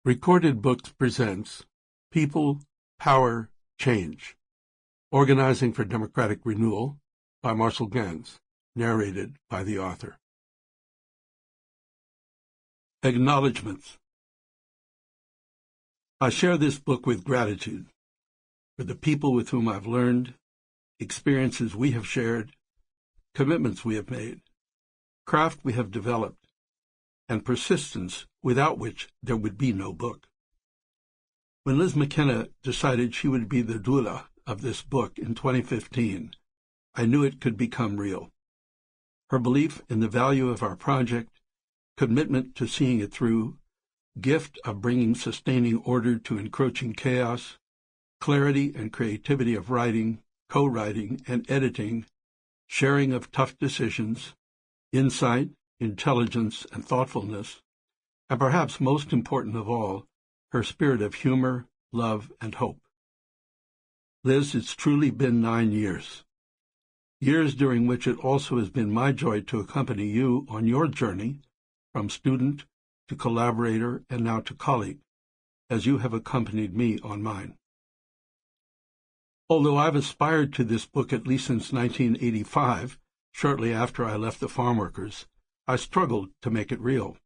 Recorded Books presents People, Power, Change, Organizing for Democratic Renewal by Marshall Ganz, narrated by the author. Acknowledgements. I share this book with gratitude for the people with whom I've learned, experiences we have shared, commitments we have made, craft we have developed, and persistence without which there would be no book. When Liz McKenna decided she would be the doula of this book in 2015, I knew it could become real. Her belief in the value of our project, commitment to seeing it through, gift of bringing sustaining order to encroaching chaos, clarity and creativity of writing, co-writing, and editing, sharing of tough decisions, insight, intelligence, and thoughtfulness, and perhaps most important of all, her spirit of humor, love, and hope. Liz, it's truly been 9 years. Years during which it also has been my joy to accompany you on your journey, from student to collaborator and now to colleague, as you have accompanied me on mine. Although I've aspired to this book at least since 1985, shortly after I left the farm workers, I struggled to make it real.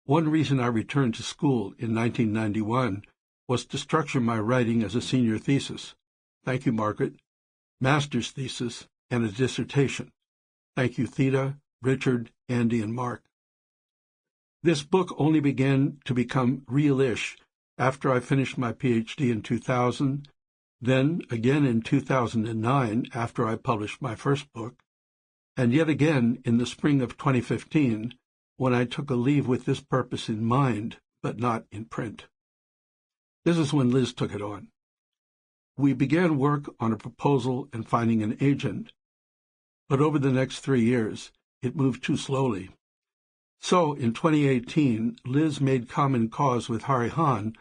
One reason I returned to school in 1991 was to structure my writing as a senior thesis. Thank you, Margaret. Master's thesis and a dissertation. Thank you, Theda, Richard, Andy, and Mark. This book only began to become real-ish after I finished my PhD in 2000, then again in 2009 after I published my first book, and yet again in the spring of 2015 when I took a leave with this purpose in mind, but not in print. This is when Liz took it on. We began work on a proposal and finding an agent, but over the next 3 years, it moved too slowly. So, in 2018, Liz made common cause with Hari Han,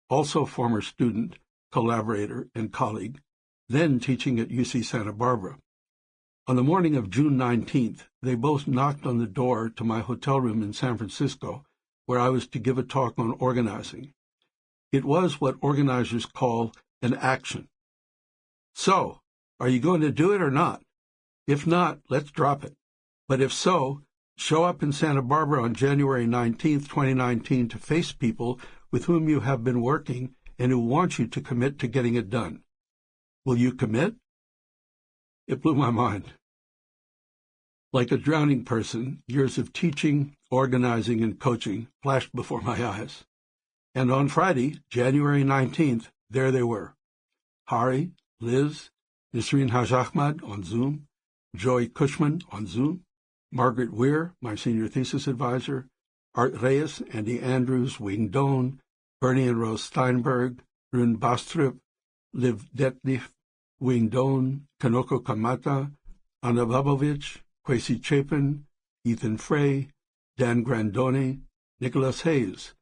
also former student, collaborator, and colleague, then teaching at UC Santa Barbara. On the morning of June 19th, they both knocked on the door to my hotel room in San Francisco, where I was to give a talk on organizing. It was what organizers call an action. So, are you going to do it or not? If not, let's drop it. But if so, show up in Santa Barbara on January 19th, 2019 to face people with whom you have been working and who want you to commit to getting it done. Will you commit? It blew my mind. Like a drowning person, years of teaching, organizing, and coaching flashed before my eyes. And on Friday, January 19th, there they were. Hari, Liz, Nisreen Haj Ahmad on Zoom, Joy Cushman on Zoom, Margaret Weir, my senior thesis advisor, Art Reyes, Andy Andrews, Wing Doan, Bernie and Rose Steinberg, Rune Bastrup, Liv Detlef, Wing Doan, Kanoko Kamata, Anna Babovich, Kwesi Chapin, Ethan Frey, Dan Grandoni, Nicholas Hayes,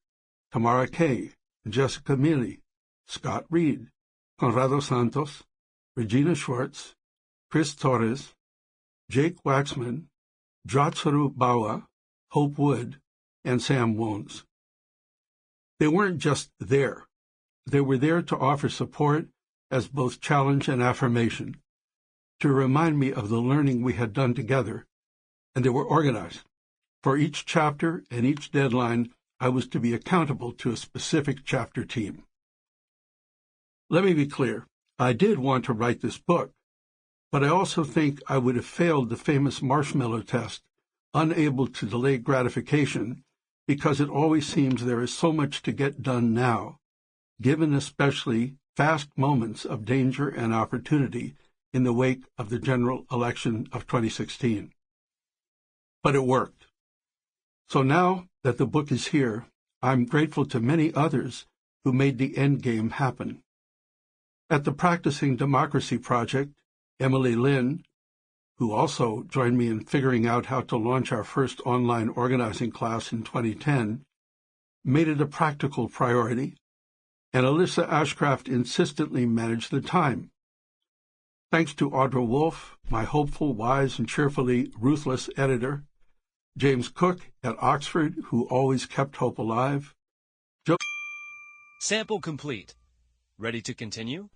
Tamara Kay, Jessica Milley, Scott Reed, Conrado Santos, Regina Schwartz, Chris Torres, Jake Waxman, Jotsaru Bawa, Hope Wood, and Sam Wones. They weren't just there. They were there to offer support as both challenge and affirmation, to remind me of the learning we had done together, and they were organized. For each chapter and each deadline, I was to be accountable to a specific chapter team. Let me be clear. I did want to write this book, but I also think I would have failed the famous marshmallow test, unable to delay gratification, because it always seems there is so much to get done now, given especially fast moments of danger and opportunity in the wake of the general election of 2016. But it worked. So now that the book is here, I'm grateful to many others who made the end game happen. At the Practicing Democracy Project, Emily Lynn, who also joined me in figuring out how to launch our first online organizing class in 2010, made it a practical priority, and Alyssa Ashcraft insistently managed the time. Thanks to Audra Wolf, my hopeful, wise, and cheerfully ruthless editor, James Cook at Oxford, who always kept hope alive, Sample complete. Ready to continue?